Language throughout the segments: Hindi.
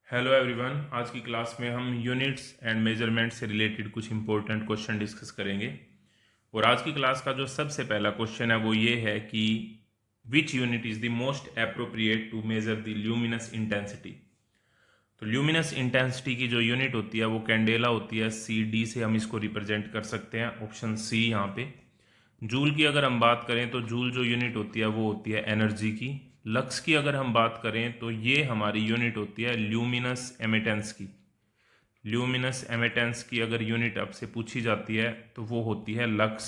Hello everyone. आज की क्लास में हम यूनिट्स एंड मेजरमेंट से रिलेटेड कुछ इंपॉर्टेंट क्वेश्चन डिस्कस करेंगे। और आज की क्लास का जो सबसे पहला क्वेश्चन है वो ये है कि which unit is the most appropriate to measure the luminous intensity. तो ल्यूमिनस इंटेंसिटी की जो यूनिट होती है वो कैंडेला होती है। सी डी से हम इसको रिप्रेजेंट कर सकते हैं, ऑप्शन सी यहाँ पे। जूल की अगर हम बात करें तो जूल जो यूनिट होती है वो होती है एनर्जी की। लक्स की अगर हम बात करें तो ये हमारी यूनिट होती है ल्यूमिनस एमिटेंस की। ल्यूमिनस एमिटेंस की अगर यूनिट आपसे पूछी जाती है तो वो होती है लक्स।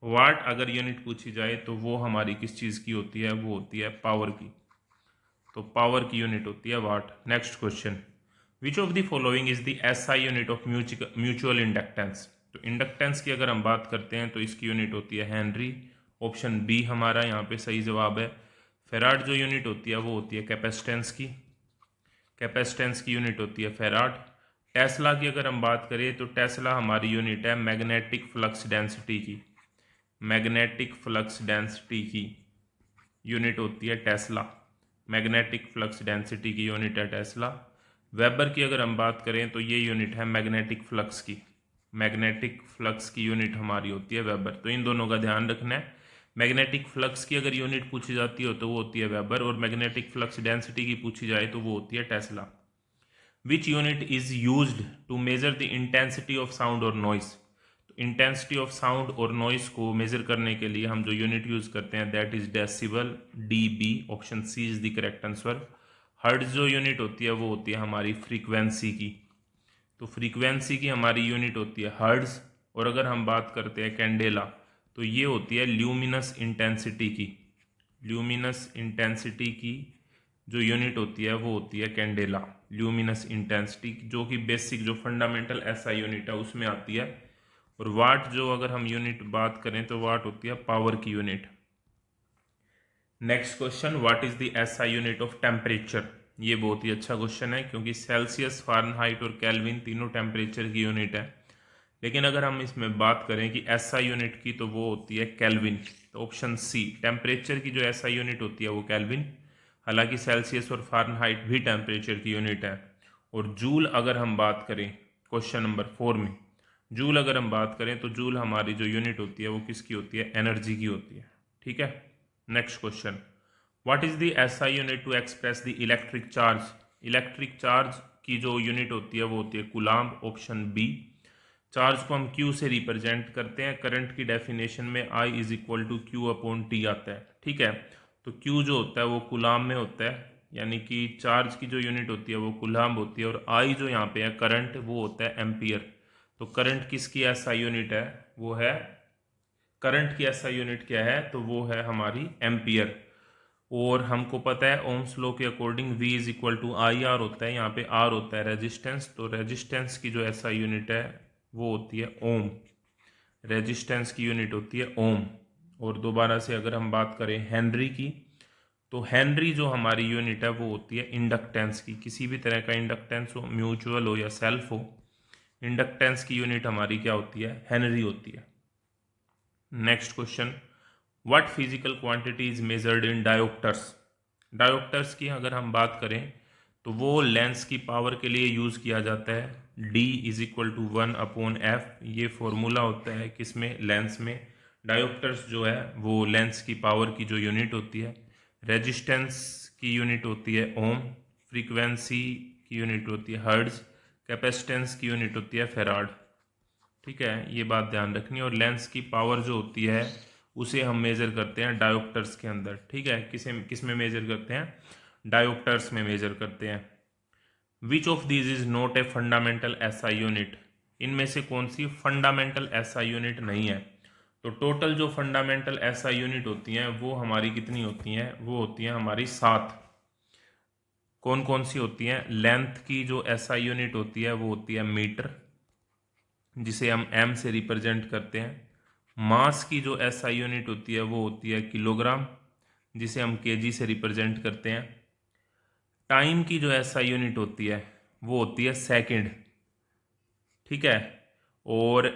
वाट अगर यूनिट पूछी जाए तो वो हमारी किस चीज़ की होती है, वो होती है पावर की। तो पावर की यूनिट होती है watt. Next question, which of the following is the SI unit of mutual inductance. तो इंडक्टेंस की अगर हम बात करते हैं तो इसकी यूनिट होती है हेनरी। ऑप्शन बी हमारा यहाँ पे सही जवाब है। फेराड जो यूनिट होती है वो होती है कैपेसिटेंस की। कैपेसिटेंस की यूनिट होती है फेराड। टेस्ला की अगर हम बात करें तो टेस्ला हमारी यूनिट है मैग्नेटिक फ्लक्स डेंसिटी की। मैग्नेटिक फ्लक्स डेंसिटी की यूनिट होती है टेस्ला। मैग्नेटिक फ्लक्स डेंसिटी की यूनिट है टेस्ला। वेबर की अगर हम बात करें तो ये यूनिट है मैग्नेटिक फ्लक्स की। मैग्नेटिक फ्लक्स की यूनिट हमारी होती है वेबर। तो इन दोनों का ध्यान रखना है। मैग्नेटिक फ्लक्स की अगर यूनिट पूछी जाती हो तो वो होती है वेबर, और मैग्नेटिक फ्लक्स डेंसिटी की पूछी जाए तो वो होती है tesla. Which unit is used to measure the intensity of sound और नॉइस। इंटेंसिटी ऑफ साउंड और नॉइस को मेजर करने के लिए हम जो यूनिट यूज करते हैं that is decibel, DB. Option C is the correct answer. Hertz जो यूनिट होती है वो होती है हमारी फ्रीक्वेंसी की। तो फ्रीक्वेंसी की हमारी यूनिट होती है हर्ट्ज। और अगर हम बात करते हैं कैंडेला तो ये होती है ल्यूमिनस इंटेंसिटी की। ल्यूमिनस इंटेंसिटी की जो यूनिट होती है वो होती है कैंडेला। ल्यूमिनस इंटेंसिटी जो कि बेसिक जो फंडामेंटल एसआई यूनिट है उसमें आती है। और वाट जो अगर हम यूनिट बात करें तो वाट होती है पावर की unit. Next question, what is the SI unit of temperature. ये बहुत ही अच्छा क्वेश्चन है क्योंकि सेल्सियस, फारेनहाइट और केल्विन तीनों टेम्परेचर की यूनिट है। लेकिन अगर हम इसमें बात करें कि एसआई यूनिट की तो वो होती है केल्विन। तो ऑप्शन सी, टेम्परेचर की जो एसआई यूनिट होती है वो केल्विन। हालांकि सेल्सियस और फारेनहाइट भी टेम्परेचर की यूनिट है। और जूल अगर हम बात करें क्वेश्चन नंबर 4 में, जूल अगर हम बात करें तो जूल हमारी जो यूनिट होती है वो किसकी होती है, एनर्जी की होती है। ठीक है। Next question, what is the SI unit to express the electric charge. Electric charge की जो यूनिट होती है वो होती है कूलाम्ब। Option B. चार्ज को हम क्यू से रिप्रेजेंट करते हैं। करंट की डेफिनेशन में I is equal to Q upon T आता है। ठीक है। तो क्यू जो होता है वो कूलाम्ब में होता है, यानी कि चार्ज की जो यूनिट होती है वो कूलाम्ब होती है। और आई जो यहाँ पे है करंट, वो होता है एम्पियर। तो करंट किसकी एसआई यूनिट है, वो है, करंट की एसआई यूनिट क्या है, तो वो है हमारी एम्पियर। और हमको पता है ओम्स लॉ के according V is equal to I R होता है। यहाँ पे R होता है रेजिस्टेंस। तो रेजिस्टेंस की जो एसआई यूनिट है वो होती है ओम। रेजिस्टेंस की यूनिट होती है ओम। और दोबारा से अगर हम बात करें हेनरी की, तो हेनरी जो हमारी यूनिट है वो होती है इंडक्टेंस की। किसी भी तरह का इंडक्टेंस हो, म्यूचुअल हो या सेल्फ हो, इंडक्टेंस की यूनिट हमारी क्या होती है, हेनरी होती है। Next question, what physical quantity is measured in dioptres. Dioptres की अगर हम बात करें तो वो लेंस की पावर के लिए यूज़ किया जाता है। D is equal to 1/f, ये फॉर्मूला होता है किसमें, लेंस में। डायोप्टर्स जो है वो लेंस की पावर की जो यूनिट होती है। रेजिस्टेंस की यूनिट होती है ओम। फ्रीक्वेंसी की यूनिट होती है हर्ट्ज। कैपेसिटेंस की यूनिट होती है फेराड। ठीक है, ये बात ध्यान रखनी है। और लेंस की पावर जो होती है उसे हम मेजर करते हैं डायोप्टर्स के अंदर। ठीक है, किस में मेजर करते हैं, डायोप्टर्स में मेजर करते हैं। Which of these is not a fundamental SI unit. इनमें से कौन सी फंडामेंटल एसआई यूनिट नहीं है। तो टोटल जो फंडामेंटल एसआई यूनिट होती हैं वो हमारी कितनी होती हैं, वो होती हैं हमारी 7। कौन कौन सी होती हैं, लेंथ की जो एसआई यूनिट होती है वो होती है मीटर, जिसे हम एम से रिप्रेजेंट करते हैं। मास की जो एसआई यूनिट होती है वो होती है किलोग्राम, जिसे हम केजी से रिप्रेजेंट करते हैं। टाइम की जो एसआई यूनिट होती है वो होती है सेकंड। ठीक है। और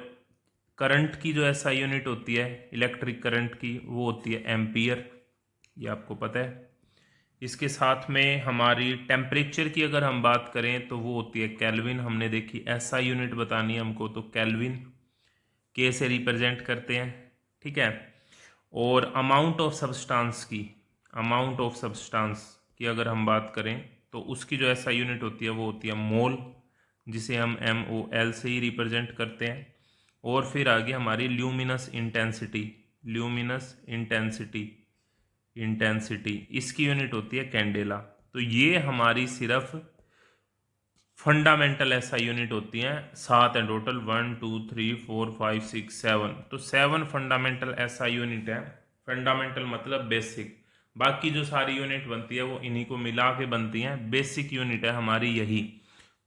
करंट की जो एसआई यूनिट होती है इलेक्ट्रिक करंट की, वो होती है एम्पियर, ये आपको पता है। इसके साथ में हमारी टेम्परेचर की अगर हम बात करें तो वो होती है केल्विन। हमने देखी एसआई यूनिट बतानी है हमको, तो केल्विन के से रिप्रेजेंट करते हैं, ठीक है। और अमाउंट ऑफ सब्सटेंस की अगर हम बात करें तो उसकी जो एसआई यूनिट होती है वो होती है मोल, जिसे हम MOL से ही रिप्रेजेंट करते हैं। और फिर आगे हमारी ल्यूमिनस इंटेंसिटी इसकी यूनिट होती है कैंडेला। तो ये हमारी सिर्फ फंडामेंटल एसआई यूनिट होती हैं, 7 है टोटल, 1 2 3 4 5 6 7। तो 7 फंडामेंटल एसआई यूनिट है। फंडामेंटल मतलब बेसिक, बाकी जो सारी यूनिट बनती है वो इन्हीं को मिला के बनती हैं। बेसिक यूनिट है हमारी यही।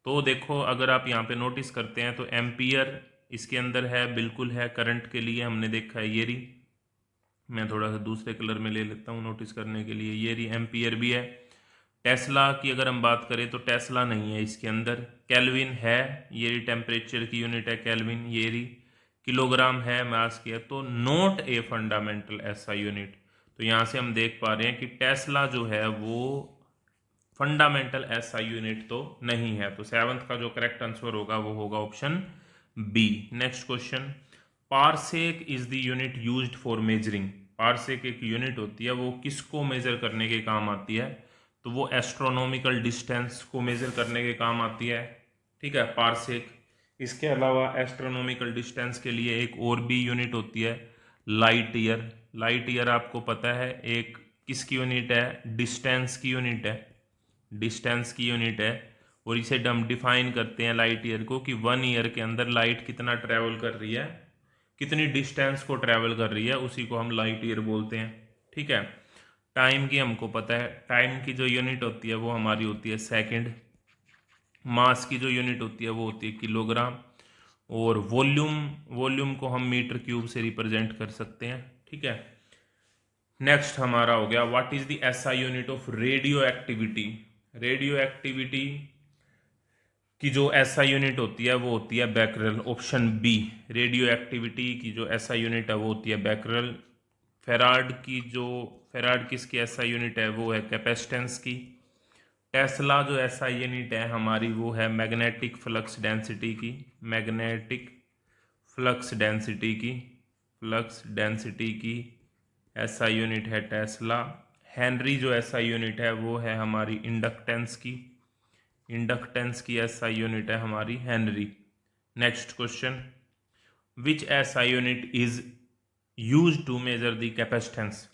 तो देखो अगर आप यहाँ पे नोटिस करते हैं तो एम्पियर इसके अंदर है, बिल्कुल है। करंट के लिए हमने देखा है ये रही, मैं थोड़ा सा दूसरे कलर में ले लेता हूँ नोटिस करने के लिए, ये रही एम्पियर भी है। टेस्ला की अगर हम बात करें तो टेस्ला नहीं है इसके अंदर। केल्विन है, ये रही टेम्परेचर की यूनिट है केल्विन, ये रही। किलोग्राम है, मास की है, तो not a fundamental SI unit. तो यहाँ से हम देख पा रहे हैं कि टेस्ला जो है वो फंडामेंटल एसआई यूनिट तो नहीं है। तो 7th का जो करेक्ट आंसर होगा वो होगा option B. Next question, parsec is the unit used for measuring. Parsec एक यूनिट होती है, वो किसको मेजर करने के काम आती है? तो वो एस्ट्रोनॉमिकल डिस्टेंस को मेजर करने के काम आती है, ठीक है, पारसेक। इसके अलावा एस्ट्रोनॉमिकल डिस्टेंस के लिए एक और भी यूनिट होती है, लाइट ईयर। लाइट ईयर आपको पता है एक किसकी यूनिट है? डिस्टेंस की यूनिट है, डिस्टेंस की यूनिट है। और इसे हम डिफाइन करते हैं लाइट ईयर को कि 1 ईयर के अंदर लाइट कितना ट्रेवल कर रही है, कितनी डिस्टेंस को ट्रेवल कर रही है, उसी को हम लाइट ईयर बोलते हैं, ठीक है। टाइम की हमको पता है, टाइम की जो यूनिट होती है वो हमारी होती है सेकंड। मास की जो यूनिट होती है वो होती है किलोग्राम। और वॉल्यूम को हम मीटर क्यूब से रिप्रेजेंट कर सकते हैं, ठीक है। नेक्स्ट हमारा हो गया, what is the SI unit of radioactivity. Radioactivity की जो एसआई यूनिट होती है वो होती है becquerel, option B. Radioactivity की जो एसआई यूनिट है वो होती है बैकरल। फेराड किसकी एसआई यूनिट है? वो है कैपेसिटेंस की। टेस्ला जो एसआई यूनिट है हमारी वो है मैग्नेटिक फ्लक्स डेंसिटी की, फ्लक्स डेंसिटी की एसआई यूनिट है टेस्ला। हेनरी जो एसआई यूनिट है वो है हमारी इंडक्टेंस की एसआई यूनिट है हमारी henry. Next question, which SI unit is use to measure the capacitance.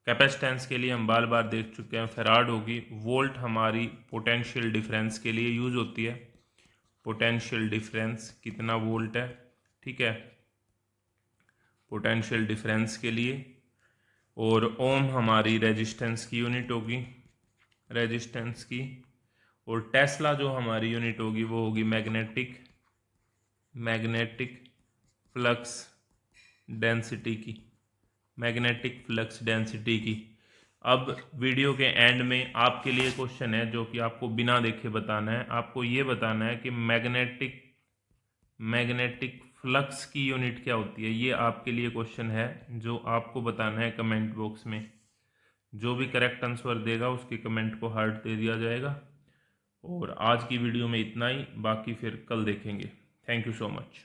Capacitance के लिए हम बार बार देख चुके हैं, फेराड होगी। वोल्ट हमारी पोटेंशियल डिफरेंस के लिए यूज होती है, पोटेंशियल डिफरेंस कितना वोल्ट है, ठीक है, पोटेंशियल डिफरेंस के लिए। और ओम हमारी रेजिस्टेंस की यूनिट होगी, रेजिस्टेंस की। और टेस्ला जो हमारी यूनिट होगी वो होगी मैग्नेटिक फ्लक्स डेंसिटी की। अब वीडियो के एंड में आपके लिए क्वेश्चन है जो कि आपको बिना देखे बताना है। आपको ये बताना है कि मैग्नेटिक फ्लक्स की यूनिट क्या होती है। ये आपके लिए क्वेश्चन है जो आपको बताना है कमेंट बॉक्स में। जो भी करेक्ट आंसर देगा उसके कमेंट को हार्ट दे दिया जाएगा। और आज की वीडियो में इतना ही, बाकी फिर कल देखेंगे। Thank you so much.